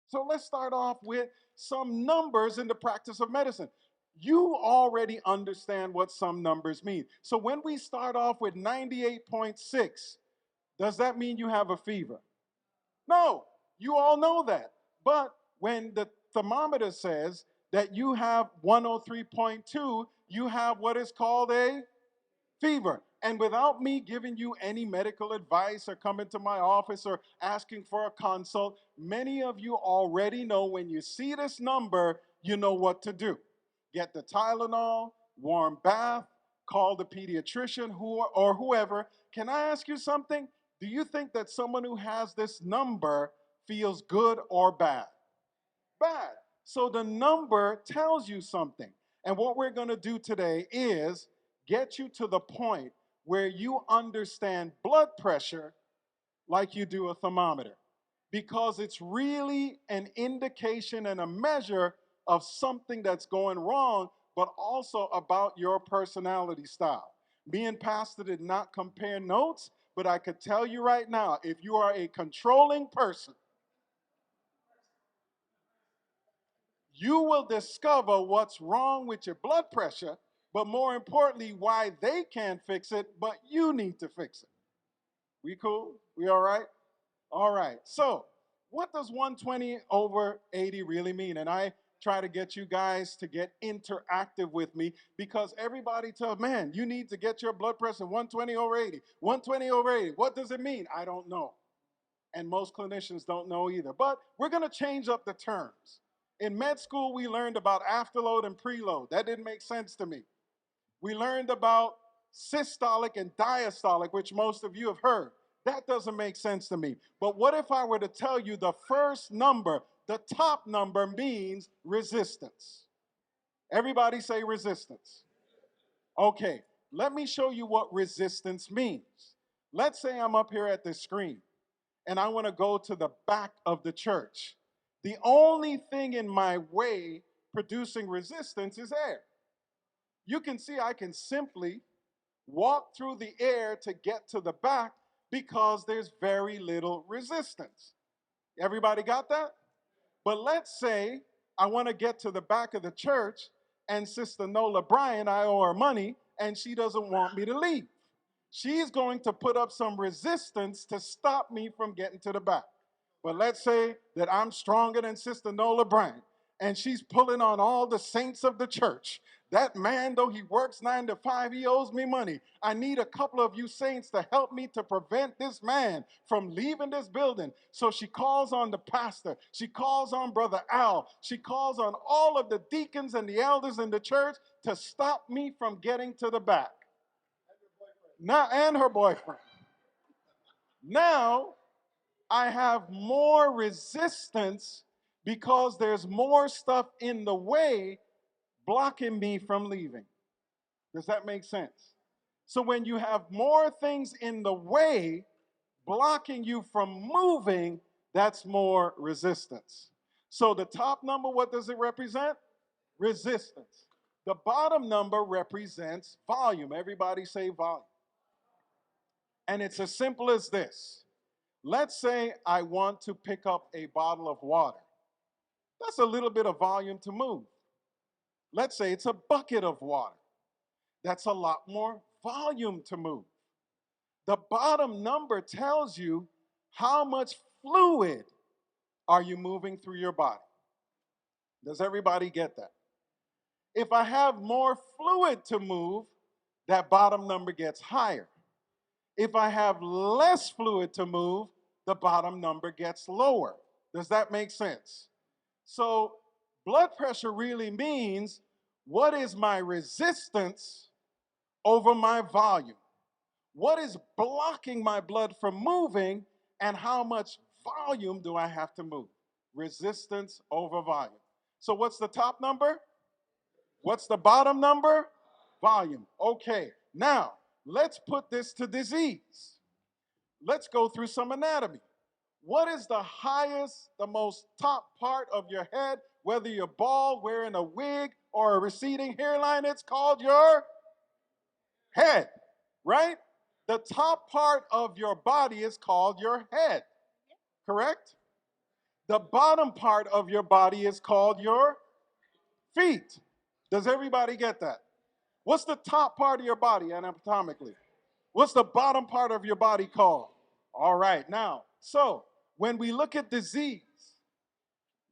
So let's start off with some numbers in the practice of medicine. You already understand what some numbers mean. So when we start off with 98.6, does that mean you have a fever? No, you all know that. But when the thermometer says that you have 103.2, you have what is called a fever. And without me giving you any medical advice or coming to my office or asking for a consult, many of you already know when you see this number, you know what to do. Get the Tylenol, warm bath, call the pediatrician or whoever. Can I ask you something? Do you think that someone who has this number feels good or bad? Bad. So the number tells you something. And what we're going to do today is get you to the point where you understand blood pressure like you do a thermometer, because it's really an indication and a measure of something that's going wrong, but also about your personality style. Me and Pastor did not compare notes, but I could tell you right now, if you are a controlling person, you will discover what's wrong with your blood pressure, but more importantly, why they can't fix it, but you need to fix it. We cool? We all right? All right. So, what does 120 over 80 really mean? And I try to get you guys to get interactive with me, because everybody tells, man, you need to get your blood pressure 120 over 80. 120 over 80. What does it mean? I don't know. And most clinicians don't know either. But we're going to change up the terms. In med school, we learned about afterload and preload. That didn't make sense to me. We learned about systolic and diastolic, which most of you have heard. That doesn't make sense to me. But what if I were to tell you the first number, the top number, means resistance? Everybody say resistance. Okay, let me show you what resistance means. Let's say I'm up here at the screen and I want to go to the back of the church. The only thing in my way producing resistance is air. You can see I can simply walk through the air to get to the back because there's very little resistance. Everybody got that? But let's say I want to get to the back of the church and Sister Nola Bryan, I owe her money, and she doesn't want me to leave. She's going to put up some resistance to stop me from getting to the back. But let's say that I'm stronger than Sister Nola Bryan, and she's pulling on all the saints of the church. That man, though he works 9 to 5, he owes me money. I need a couple of you saints to help me to prevent this man from leaving this building. So she calls on the pastor. She calls on Brother Al. She calls on all of the deacons and the elders in the church to stop me from getting to the back. Now, and her boyfriend. Now, I have more resistance because there's more stuff in the way blocking me from leaving. Does that make sense? So when you have more things in the way blocking you from moving, that's more resistance. So the top number, what does it represent? Resistance. The bottom number represents volume. Everybody say volume. And it's as simple as this. Let's say I want to pick up a bottle of water. That's a little bit of volume to move. Let's say it's a bucket of water. That's a lot more volume to move. The bottom number tells you how much fluid are you moving through your body. Does everybody get that? If I have more fluid to move, that bottom number gets higher. If I have less fluid to move, the bottom number gets lower. Does that make sense? So blood pressure really means what is my resistance over my volume? What is blocking my blood from moving, and how much volume do I have to move? Resistance over volume. So what's the top number? What's the bottom number? Volume. Okay, now let's put this to disease. Let's go through some anatomy. What is the highest, the most top part of your head, whether you're bald, wearing a wig, or a receding hairline? It's called your head, right? The top part of your body is called your head, correct? The bottom part of your body is called your feet. Does everybody get that? What's the top part of your body anatomically? What's the bottom part of your body called? All right, now, so when we look at disease,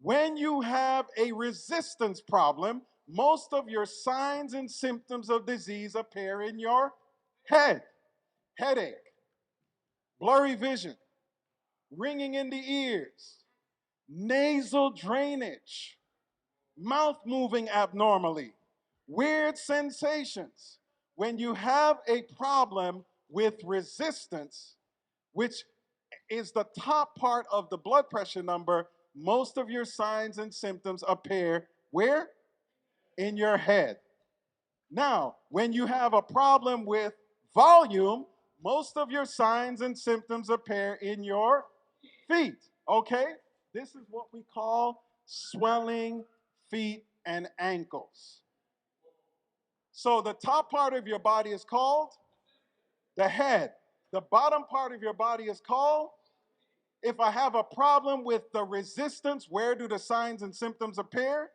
when you have a resistance problem, most of your signs and symptoms of disease appear in your head. Headache, blurry vision, ringing in the ears, nasal drainage, mouth moving abnormally, weird sensations. When you have a problem with resistance, which is the top part of the blood pressure number, most of your signs and symptoms appear where? In your head. Now, when you have a problem with volume, most of your signs and symptoms appear in your feet. Okay? This is what we call swelling feet and ankles. So the top part of your body is called the head. The bottom part of your body is called, if I have a problem with the resistance, where do the signs and symptoms appear?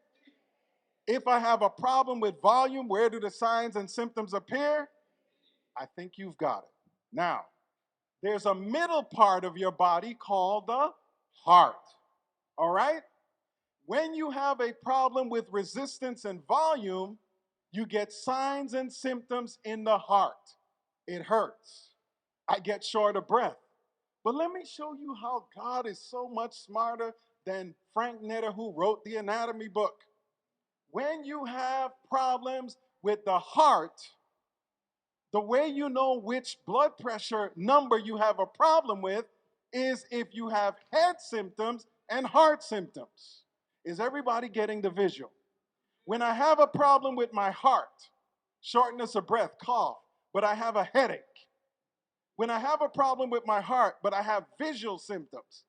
If I have a problem with volume, where do the signs and symptoms appear? I think you've got it. Now, there's a middle part of your body called the heart. All right? When you have a problem with resistance and volume, you get signs and symptoms in the heart. It hurts. I get short of breath. But let me show you how God is so much smarter than Frank Netter, who wrote the anatomy book. When you have problems with the heart, the way you know which blood pressure number you have a problem with is if you have head symptoms and heart symptoms. Is everybody getting the visual? When I have a problem with my heart, shortness of breath, cough, but I have a headache. When I have a problem with my heart, but I have visual symptoms,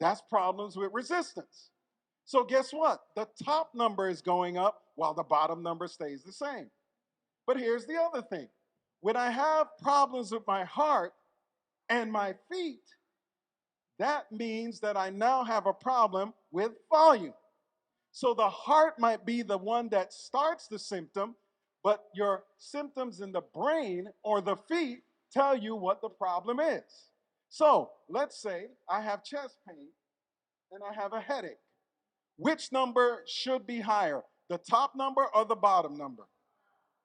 that's problems with resistance. So guess what? The top number is going up while the bottom number stays the same. But here's the other thing. When I have problems with my heart and my feet, that means that I now have a problem with volume. So the heart might be the one that starts the symptom, but your symptoms in the brain or the feet tell you what the problem is. So let's say I have chest pain and I have a headache. Which number should be higher, the top number or the bottom number?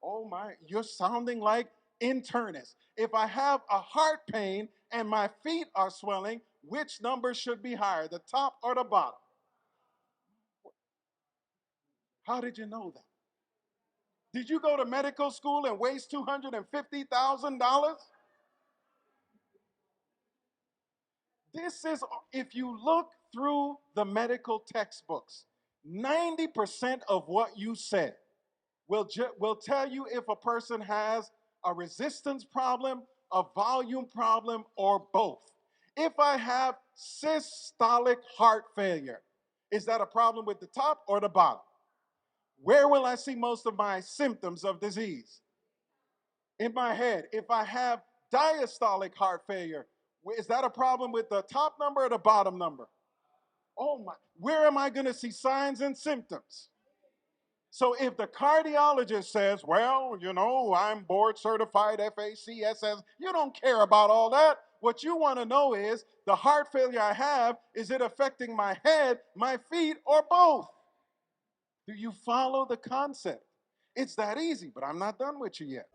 Oh my, you're sounding like internist. If I have a heart pain and my feet are swelling, which number should be higher, the top or the bottom? How did you know that? Did you go to medical school and waste $250,000? This is, if you look through the medical textbooks, 90% of what you said will tell you if a person has a resistance problem, a volume problem, or both. If I have systolic heart failure, is that a problem with the top or the bottom? Where will I see most of my symptoms of disease? In my head. If I have diastolic heart failure, is that a problem with the top number or the bottom number? Oh my, where am I going to see signs and symptoms? So if the cardiologist says, well, you know, I'm board certified FACSS, you don't care about all that. What you want to know is the heart failure I have, is it affecting my head, my feet, or both? Do you follow the concept? It's that easy, but I'm not done with you yet.